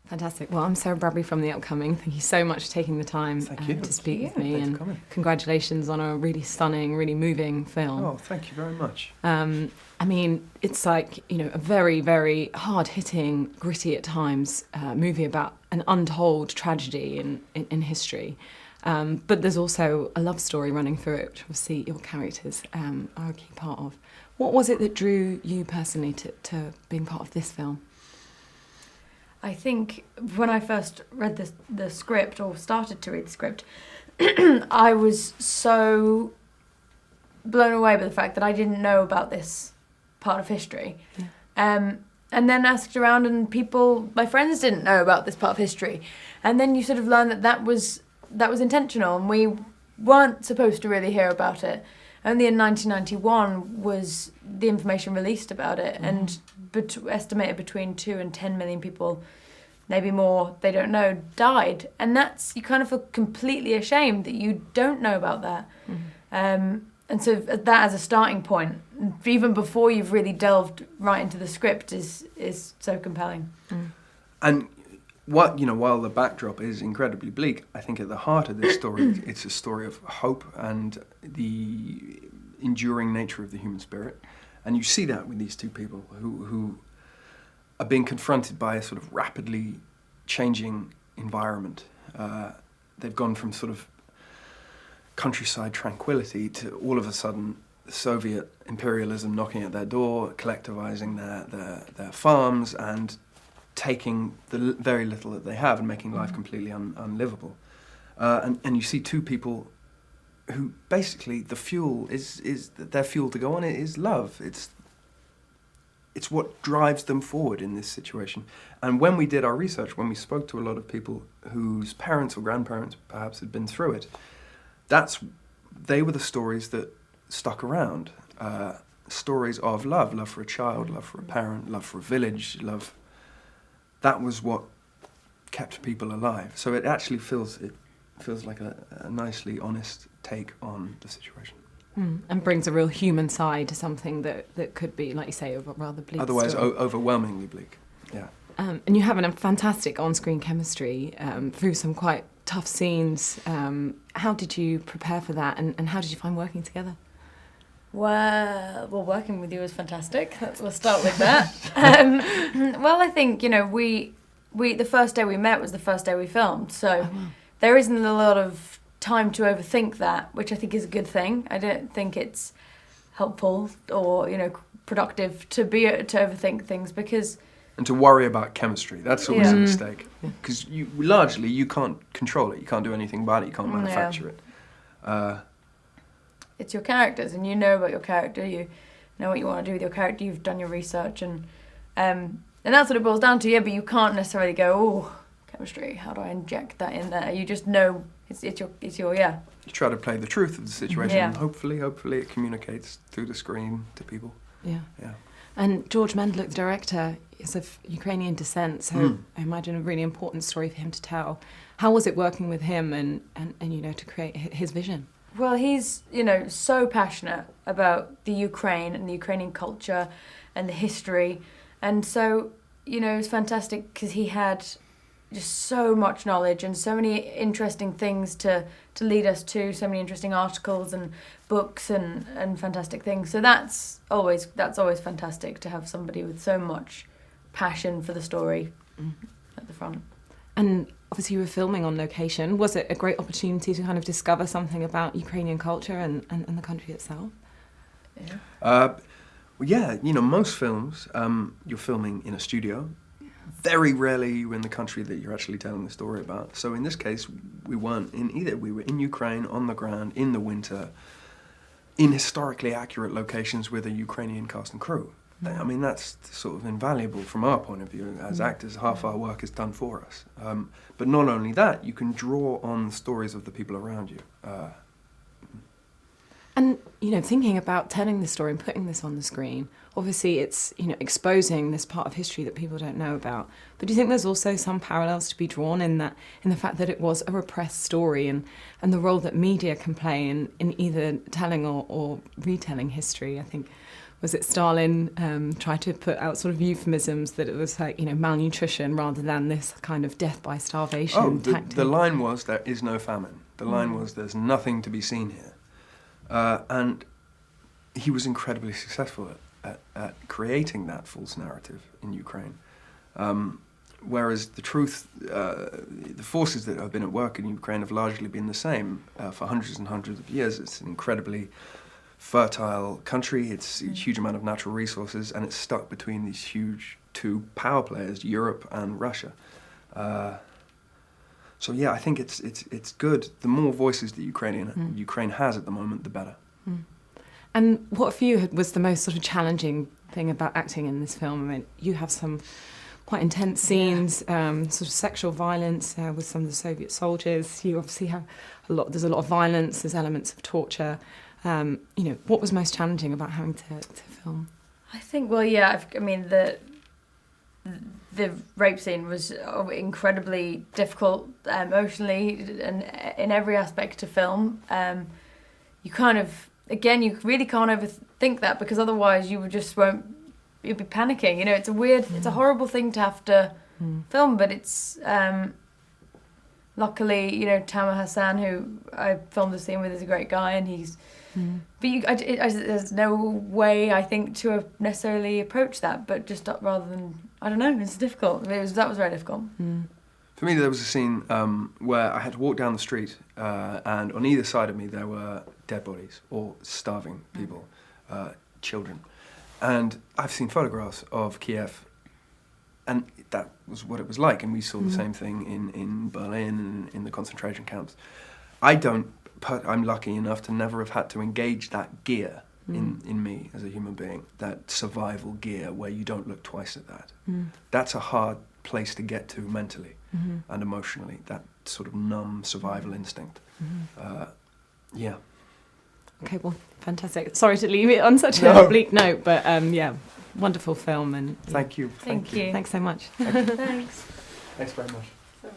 Fantastic. Well, I'm Sarah Bradbury from The Upcoming. Thank you so much for taking the time to speak with me, and congratulations on a really stunning, really moving film. Oh, thank you very much. I mean, it's like, a very, very hard-hitting, gritty at times movie about an untold tragedy in history. But there's also a love story running through it, which obviously your characters are a key part of. What was it that drew you personally to being part of this film? I think when I first read the script, or started to read the script, I was so blown away by the fact that I didn't know about this part of history. Yeah. And then asked around, and my friends didn't know about this part of history. And then you sort of learn that was intentional, and we weren't supposed to really hear about it. Only in 1991 was the information released about it, and estimated between 2 and 10 million people, maybe more, they don't know, died. And you kind of feel completely ashamed that you don't know about that. And so that as a starting point, even before you've really delved right into the script, is so compelling. And while the backdrop is incredibly bleak, I think at the heart of this story, it's a story of hope and the enduring nature of the human spirit. And you see that with these two people who are being confronted by a sort of rapidly changing environment. They've gone from sort of countryside tranquility to all of a sudden Soviet imperialism knocking at their door, collectivizing their farms and taking the very little that they have and making life completely unlivable. And you see two people who basically the fuel is their fuel to go on is love. It's what drives them forward in this situation. And when we did our research, when we spoke to a lot of people whose parents or grandparents perhaps had been through it, they were the stories that stuck around. Stories of love for a child, love for a parent, love for a village, love. That was what kept people alive. So it actually feels like a nicely honest take on the situation. And brings a real human side to something that could be, like you say, a rather bleak otherwise story. Overwhelmingly bleak, yeah. And you have a fantastic on-screen chemistry through some quite tough scenes. How did you prepare for that, and how did you find working together? Well, working with you was fantastic. We'll start with that. Well, I think, we the first day we met was the first day we filmed, so there isn't a lot of time to overthink that, which I think is a good thing. I don't think it's helpful or productive to overthink things, because and to worry about chemistry, that's always a mistake, because you can't control it, you can't do anything about it, you can't manufacture it. It's your characters, and you know about your character, you know what you want to do with your character, you've done your research, and that's what it boils down to, but you can't necessarily go, oh, chemistry, how do I inject that in there? You just know it's your You try to play the truth of the situation, and hopefully it communicates through the screen to people. Yeah. And George Mendeluk, the director, is of Ukrainian descent, so I imagine a really important story for him to tell. How was it working with him and to create his vision? Well, he's, so passionate about the Ukraine and the Ukrainian culture and the history. And so, it was fantastic because he had just so much knowledge and so many interesting things to lead us to, so many interesting articles and books and fantastic things. So that's always fantastic to have somebody with so much passion for the story at the front. And obviously you were filming on location. Was it a great opportunity to kind of discover something about Ukrainian culture and the country itself? Most films, you're filming in a studio. Very rarely you're in the country that you're actually telling the story about. So in this case, we weren't in either. We were in Ukraine, on the ground, in the winter, in historically accurate locations with a Ukrainian cast and crew. I mean, that's sort of invaluable from our point of view. As actors, half our work is done for us. But not only that, you can draw on the stories of the people around you. And, thinking about telling the story and putting this on the screen, obviously it's, exposing this part of history that people don't know about. But do you think there's also some parallels to be drawn in the fact that it was a repressed story and the role that media can play in either telling or retelling history? I think was it Stalin tried to put out sort of euphemisms that it was like, malnutrition rather than this kind of death by starvation tactic. The line was, there is no famine. The line was, there's nothing to be seen here. And he was incredibly successful at creating that false narrative in Ukraine. Whereas the truth, the forces that have been at work in Ukraine have largely been the same for hundreds and hundreds of years. It's an incredibly fertile country, it's a huge amount of natural resources, and it's stuck between these huge two power players, Europe and Russia. So yeah, I think it's good. The more voices that Ukraine has at the moment, the better. And what for you was the most sort of challenging thing about acting in this film? I mean, you have some quite intense scenes, sort of sexual violence with some of the Soviet soldiers. You obviously have there's a lot of violence, there's elements of torture. What was most challenging about having to film? I think, the rape scene was incredibly difficult emotionally and in every aspect to film. You kind of, again, you really can't overthink that, because otherwise you'd be panicking. It's it's a horrible thing to have to film, but it's, luckily, Tamer Hassan, who I filmed the scene with, is a great guy, and he's, but there's no way, I think, to necessarily approach that, but just rather than, I don't know, it's difficult. That was very difficult. For me, there was a scene where I had to walk down the street, and on either side of me there were dead bodies or starving people, children. And I've seen photographs of Kiev, and that was what it was like. And we saw the same thing in Berlin and in the concentration camps. I'm lucky enough to never have had to engage that gear in me as a human being, that survival gear where you don't look twice at that. That's a hard place to get to mentally and emotionally, that sort of numb survival instinct. Yeah. Okay, well, fantastic. Sorry to leave it on such a bleak note, but wonderful film. And Thank you. Thank you. Thanks so much. Thanks. Thanks very much. Sorry.